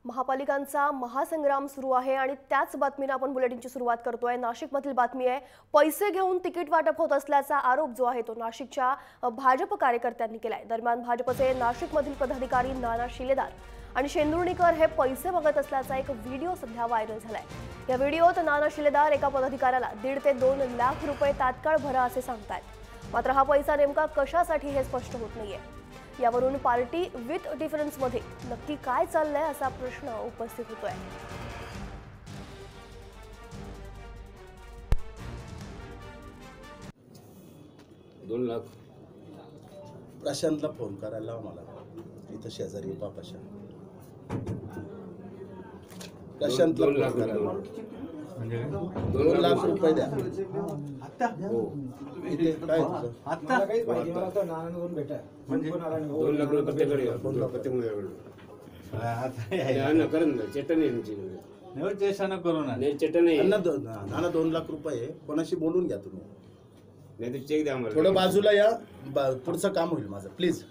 महापालिकांचा महासंग्राम सुरू आहे आणि त्याच बातमीने आपण बुलेटिनची सुरुवात करतोय। नाशिकमधील बातमी आहे, पैसे घेऊन तिकीट वाटप होत असल्याचा आरोप जो आहे तो नाशिकच्या भाजप कार्यकर्त्यांनी केलाय। दरम्यान भाजपचे नाशिकमधील पदाधिकारी नाना शिलेदार आणि शेंदुर्णीकर हे पैसे मागत असल्याचा एक व्हिडिओ सध्या व्हायरल झालाय। या व्हिडिओत नाना शिलेदार एका पदाधिकाऱ्याला 1.5 ते 2 लाख रुपये तात्काळ भरा असे सांगतायत। मात्र हा पैसा नेमका कशासाठी हे स्पष्ट होत नाहीये। यावरून पार्टी विथ डिफरन्स मध्ये नक्की काय चाललंय असा प्रश्न उपस्थित होतोय। दोन लाख प्रशांतला फोन करायला लाव मला, इथं शेजारी पापाशा प्रशांतला दोन लाख फोन करायला म्हणजे 2 लाख रुपये द्या। हो इथे काय तुझं? आता काहीच पाहिजे मला तर नानांकडून भेटा म्हणजे फोन आला नाही. 2 लाख रुपये प्रत्येकडे करून चटणी नेगोशिएशन करू ना. चटणी नाना 2 लाख रुपये कोणाशी बोलून घ्या तुम्ही। नाही तर चेक द्या आम्हाला। थोडं बाजूला या, पुढचं काम होईल माझं, प्लीज